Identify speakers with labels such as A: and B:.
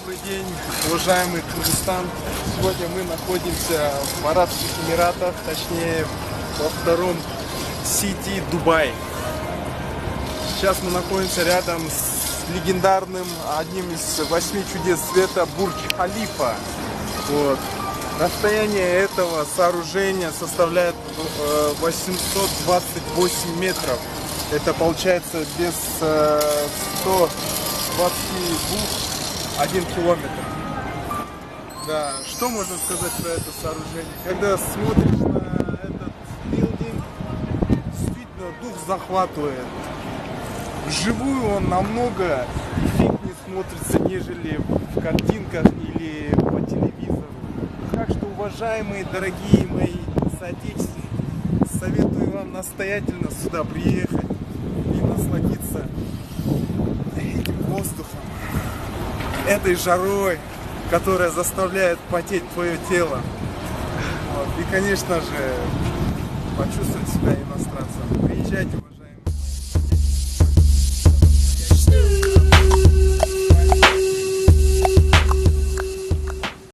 A: Добрый день, уважаемый Кыргызстан. Сегодня мы находимся в Арабских Эмиратах, точнее во втором сити Дубай. Сейчас мы находимся рядом с легендарным, одним из 8 чудес света Бурдж-Халифа. Вот. Расстояние этого сооружения составляет 828 метров. Это получается без 122 1 километр. Да, что можно сказать про это сооружение? Когда смотришь на этот билдинг, действительно дух захватывает. Вживую он намного эффектнее смотрится, нежели в картинках или по телевизору. Так что, уважаемые, дорогие мои соотечественники, советую вам настоятельно сюда приехать и насладиться этим воздухом, этой жарой, которая заставляет потеть твое тело. Вот. И, конечно же, почувствовать себя и наслаждаться.